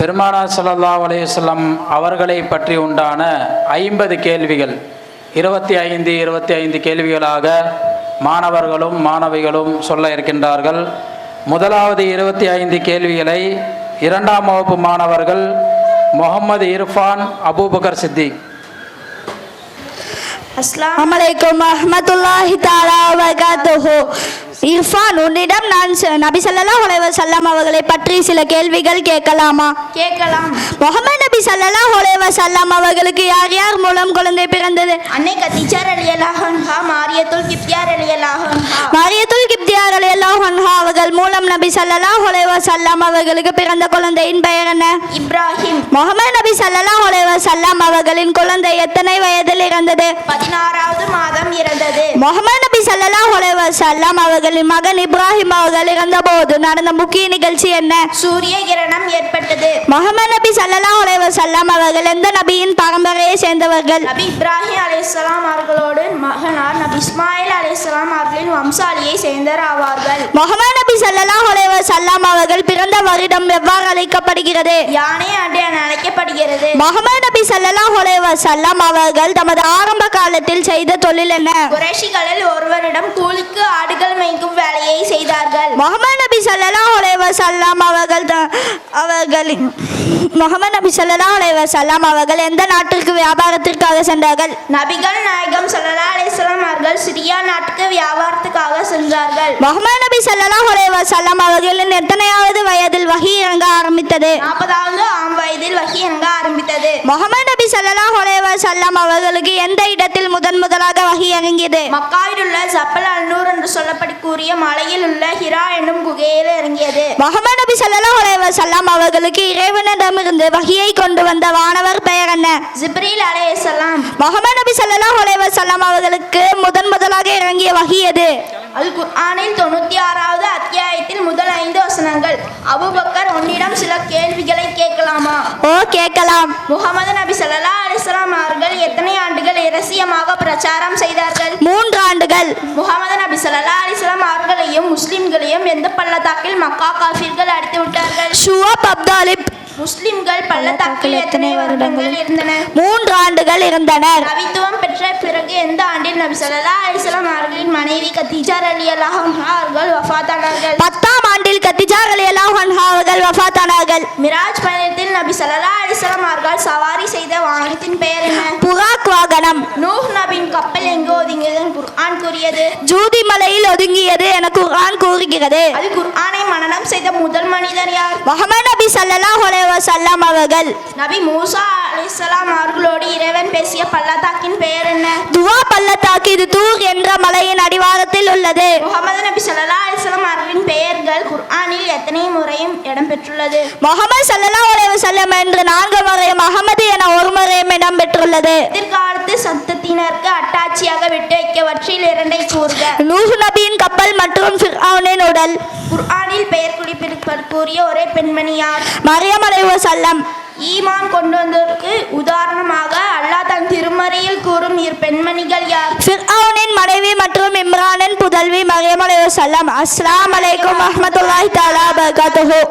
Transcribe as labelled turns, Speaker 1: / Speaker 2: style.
Speaker 1: பெருமானார் ஸல்லல்லாஹு அலைஹி வஸல்லம் அவர்களை பற்றி உண்டான 50 கேள்விகள் 25 கேள்விகளாக மாணவர்களும் மாணவிகளும் சொல்ல இருக்கின்றார்கள். முதலாவது 25 கேள்விகளை 2ஆம் வகுப்பு மாணவர்கள் முகமது இர்ஃபான் அபூபக்கர் சித்திக்.
Speaker 2: அஸ்ஸலாமு அலைக்கும் வரஹ்மத்துல்லாஹி தஆலா வ பரகாத்துஹு. இர்ஃபான், உன்னிடம் நான் நபி ஸல்லல்லாஹு அலைஹி வஸல்லம் அவர்களை பற்றி சில கேள்விகள் கேட்கலாமா?
Speaker 3: கேட்கலாம்.
Speaker 2: முஹம்மது நபி ஸல்லல்லாஹு அலைஹி வஸல்லம் அவர்களுக்கு யார் யார் மூலம் குழந்தை பிறந்தது?
Speaker 3: அன்னை கதீஜா ரலியல்லாஹு அன்ஹா, மாரியத்துல் கிப்தியா ரலியல்லாஹு அன்ஹா.
Speaker 2: மாரியத்துல் கிப்தியா ரலியல்லாஹு அன்ஹா அவர்கள் மூலம் நபி ஸல்லல்லாஹு அலைஹி வஸல்லம் அவர்களுக்கு பிறந்த குழந்தையின் பெயர் என்ன?
Speaker 3: இப்ராஹிம்.
Speaker 2: முஹம்மது நபி ஸல்லல்லாஹு அலைஹி வஸல்லம் அவர்களின் குழந்தை எத்தனை வயதில் இறந்தது?
Speaker 3: 16வது மாதம் இறந்தது.
Speaker 2: முஹம்மது நபி ஸல்லல்லாஹு அலைஹி வஸல்லம் அவர்களின் மகன் இப்ராஹிம் அவர்கள் இறந்தபோது நடந்த முக்கிய நிகழ்ச்சி என்ன?
Speaker 3: சூரிய கிரணம் ஏற்பட்டது.
Speaker 2: முஹம்மது நபி ஸல்லல்லாஹு அலைஹி வஸல்லம் அவர்கள் எந்த நபியின் பரம்பரையை சேர்ந்தவர்கள்?
Speaker 3: நபி இப்ராஹிம் அலைஹிஸ்ஸலாம் அவர்களோடு மகனார் நபி இஸ்மாயில் அலைஹிஸ்ஸலாம் அவர்களின் வம்சாலியை சேர்ந்தவர் ஆவார்கள்.
Speaker 2: முஹம்மது நபி ஸல்லல்லாஹு அலைஹி வஸல்லம் அவர்கள் பிறந்த வருடம் எவ்வாறு அழைக்கப்படுகிறது?
Speaker 3: யானை ஆண்டு என அழைக்கப்படுகிறது.
Speaker 2: முஹம்மது நபி ஸல்லல்லாஹு அலைஹி வஸல்லம் அவர்கள் தமது ஆரம்ப காலத்தில் செய்த தொழில் என்ன?
Speaker 3: குறைஷிகளில் ஒருவரிடம் கூலிக்கு ஆடுகள் மேய்க்கும் வேலையை செய்தார்கள்.
Speaker 2: முஹம்மது நபி ஸல்லல்லாஹு அலைஹி வஸல்லம் அவர்கள் எந்த நாட்டிற்கு வியாபாரத்திற்காக சென்றார்கள்?
Speaker 3: நபிகள் நாயகம் ஸல்லல்லாஹு அலைஹி வஸல்லம் அவர்கள் சிரியா நாட்டுக்கு வியாபாரத்துக்காக சென்றார்கள்.
Speaker 2: முஹம்மது நபி ஸல்லல்லாஹு அலைஹி வஸல்லம் அவர்களின் எத்தனையாவது வயதில் வஹி இறங்க ஆரம்பித்தது?
Speaker 3: 40வது ஆம் வயதில் வஹி இறங்க ஆரம்பித்தது.
Speaker 2: முஹம்மது நபி ஸல்லல்லாஹு அலைஹி வஸல்லம் அவர்களுக்கு எந்த இடத்தில் முதலாக வஹி இறங்கியது?
Speaker 3: மக்காவில் உள்ள ஜபல் அல்-நூர் என்று சொல்லப்படக்கூடிய மலையில் உள்ள ஹிரா என்னும் குகையில் இறங்கியது.
Speaker 2: முஹம்மது நபி ஸல்லல்லாஹு அலைஹி வஸல்லம் அவர்களுக்கு இறைவனிடமிருந்து வஹியை கொண்டு வந்த வானவர் பெயர் என்ன?
Speaker 3: ஜிப்ரீல் அலைஹிஸ்ஸலாம்.
Speaker 2: முஹம்மது நபி ஸல்லல்லாஹு அலைஹி வஸல்லம் அவர்களுக்கு முதலாக இறங்கிய வஹி எது?
Speaker 3: அல் குர்ஆனில் 96வது அத்தியாயத்தில் முதல் 5 வசனங்கள். அபூபக்கர், உன்னிடம் சில கேள்விகளை கேட்கலாமா?
Speaker 2: ஓ, கேட்கலாம்.
Speaker 3: முஹம்மது நபி ஸல்லல்லாஹு அலைஹி வஸல்லம் அவர்கள் எத்தனை ஆண்டுகள் இரகசியமாக பிரச்சாரம் செய்தார்கள்?
Speaker 2: 3 ஆண்டுகள்.
Speaker 3: முஹம்மது நபி ஸல்லல்லாஹு அலைஹி வஸல்லம் அவர்களையும் முஸ்லிம்களையும் எந்த பள்ளத்தாக்கில் மக்கா காஃபிர்கள் அடித்து விட்டார்கள்?
Speaker 2: ஷுஅப் அப்தாலிப்.
Speaker 3: முஸ்லிம்கள் பள்ளத்தாக்கில் எத்தனை வருடங்கள் இருந்தனர்?
Speaker 2: 3 ஆண்டுகள் இருந்தனர்.
Speaker 3: நபித்துவம் பெற்ற பிறகு எந்த ஆண்டில் நபி ஸல்லல்லாஹு அலைஹி வஸல்லம் அவர்களின் மனைவி கதீஜா ரலியல்லாஹு அன்ஹா அவர்கள் வஃபாத்தானார்கள்?
Speaker 2: 10ஆம் ஆண்டில் கதீஜா ரலியல்லாஹு அன்ஹா அவர்கள் வஃபாத்தானார்கள்.
Speaker 3: மிராஜ் பயணத்தில் நபி ஸல்லல்லாஹு அலைஹி வஸல்லம் அவர்கள் சவாரி செய்த வாகனத்தின் பெயர் என்ன?
Speaker 2: புகாக் வாகனம்.
Speaker 3: நூஹ் நபியின் கப்பல் எங்கு ஒதுங்கியது குர்ஆன் கூறியது?
Speaker 2: ஜூதி மலையில் ஒதுங்கியது என குர்ஆன் கூறுகிறது.
Speaker 3: அது குர்ஆனை மனனம் செய்த முதல் மனிதர் யார்?
Speaker 2: முஹம்மது நபி ஸல்லல்லாஹு அலைஹி வஸல்லம் அவர்கள்.
Speaker 3: நபி மூசா அலைஹிஸ்ஸலாம் அவர்களோடு இறைவன் பேசிய பள்ளத்தாக்கின் பெயர் என்ன?
Speaker 2: துவா பள்ளத்தாக்கு. இது தூர் என்ற மலையின் அடிவாரத்தில் உள்ளது.
Speaker 3: முஹம்மது நபி ஸல்லல்லாஹு அலைஹி வஸல்லம் அவர்களின் பெயர்கள் குர்ஆனில் எத்தனை முறையும் இடம்பெற்றுள்ளது?
Speaker 2: முஹம்மது ஸல்லல்லாஹு அலைஹி வஸல்லம் என்று 4 முறையும் அஹமது என 1 முறையும் இடம்பெற்றுள்ளது.
Speaker 3: எதிர்காலத்து சந்ததியினருக்கு அட்டாட்சியாக விட்டு வைக்கவற்றில் 2ஐ கூறுக.
Speaker 2: நூஹ் நபியின் கப்பல் மற்றும் ஃபிர்அவுனின் உடல்.
Speaker 3: குர்ஆனில் பெயர் குறிப்பிடக்கூடிய ஒரே பெண்மணி யார்?
Speaker 2: மரியம் அலைஹிஸ்ஸலாம்.
Speaker 3: ஈமான் கொண்டு வந்ததற்கு உதாரணமாக அல்லாஹ் தன் திருமறையில் கூறும் இரு பெண்மணிகள் யார்?
Speaker 2: ஃபிர்அவுனின் மனைவி மற்றும் இம்ரானின் புதல்வி மரியம் அலைஹிஸ்ஸலாம். அஸ்ஸலாமு அலைக்கும் வரஹ்மத்துல்லாஹி தஆலா வ பரகாத்துஹு.